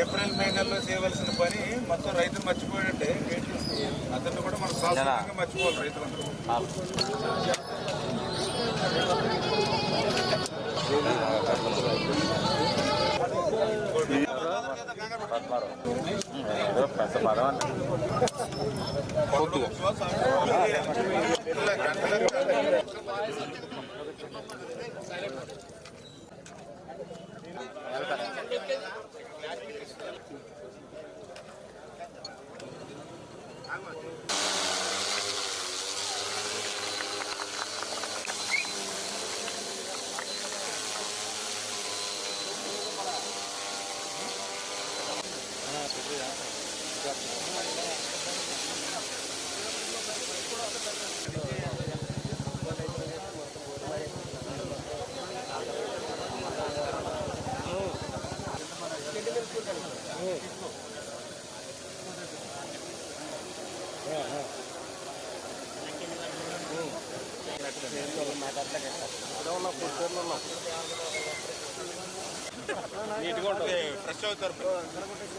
April May నెలలో చేయవలసిన పని మొత్తం రైతులు మర్చిపోయాడంటే అతన్ని కూడా మనం శాశ్వతంగా మర్చిపోవాలి రైతులందరూ.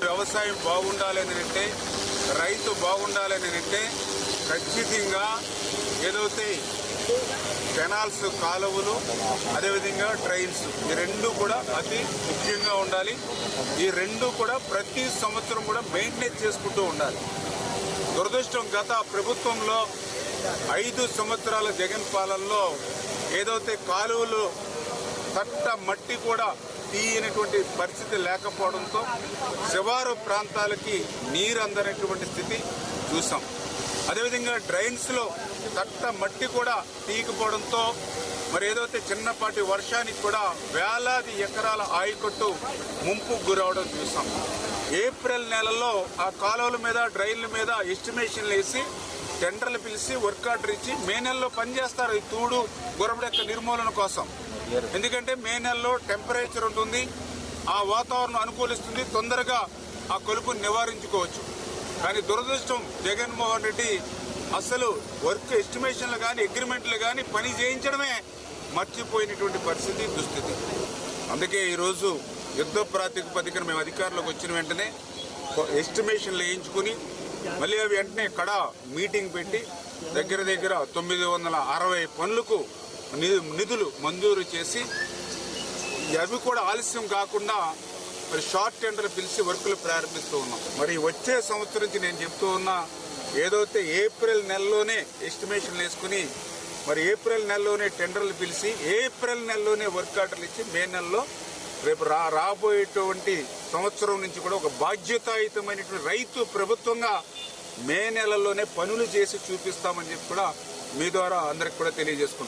వ్యవసాయం బాగుండాలని అంటే, రైతు బాగుండాలని అంటే ఖచ్చితంగా ఏదైతే కెనాల్స్, కాలువలు, అదేవిధంగా డ్రైన్స్, ఈ రెండు కూడా అతి ముఖ్యంగా ఉండాలి. ఈ రెండు కూడా ప్రతి సంవత్సరం కూడా మెయింటైన్ చేసుకుంటూ ఉండాలి. దురదృష్టం గత ప్రభుత్వంలో 5 సంవత్సరాల జగన్ పాలనలో ఏదైతే కాలువలు తట్ట మట్టి కూడా తీయనటువంటి పరిస్థితి లేకపోవడంతో శివారు ప్రాంతాలకి నీరు అందనటువంటి స్థితి చూసాం. అదేవిధంగా డ్రైన్స్లో తట్ట మట్టి కూడా తీయకపోవడంతో మరి ఏదైతే చిన్నపాటి వర్షానికి కూడా వేలాది ఎకరాల ఆయకట్టు ముంపుకు గురవడం చూసాం. ఏప్రిల్ నెలలో ఆ కాలువల మీద, డ్రైన్ల మీద ఎస్టిమేషన్లు వేసి టెండర్లు పిలిచి వర్క్ ఆర్డర్ ఇచ్చి మే నెలలో పనిచేస్తారు ఈ తూడు గురబడెక్క నిర్మూలన కోసం. ఎందుకంటే మే నెలలో టెంపరేచర్ ఉంటుంది, ఆ వాతావరణం అనుకూలిస్తుంది, తొందరగా ఆ కలుపును నివారించుకోవచ్చు. కానీ దురదృష్టం జగన్మోహన్ రెడ్డి అసలు వర్క్ ఎస్టిమేషన్లు కానీ, అగ్రిమెంట్లు కానీ పని చేయించడమే మర్చిపోయినటువంటి పరిస్థితి, దుస్థితి. అందుకే ఈరోజు యుద్ధ ప్రాతిపదికన మేము అధికారంలోకి వచ్చిన వెంటనే ఎస్టిమేషన్లు వేయించుకుని మళ్ళీ అవి వెంటనే కడ మీటింగ్ పెట్టి దగ్గర 960 పనులకు నిధులు మంజూరు చేసి అవి కూడా ఆలస్యం కాకుండా మరి షార్ట్ టెండర్ పిలిచి వర్కులు ప్రారంభిస్తూ ఉన్నాం. మరి వచ్చే సంవత్సరం నుంచి నేను చెప్తూ ఉన్నా, ఏదైతే ఏప్రిల్ నెలలోనే ఎస్టిమేషన్లు వేసుకుని మరి ఏప్రిల్ నెలలోనే టెండర్లు పిలిచి ఏప్రిల్ నెలలోనే వర్క్ ఆర్డర్లు ఇచ్చి మే నెలలో రేపు రాబోయేటువంటి సంవత్సరం నుంచి కూడా ఒక బాధ్యతాయుతమైనటువంటి రైతు ప్రభుత్వంగా మే నెలలోనే పనులు చేసి చూపిస్తామని చెప్పి కూడా మీ ద్వారా అందరికి కూడా తెలియజేసుకుంటాం.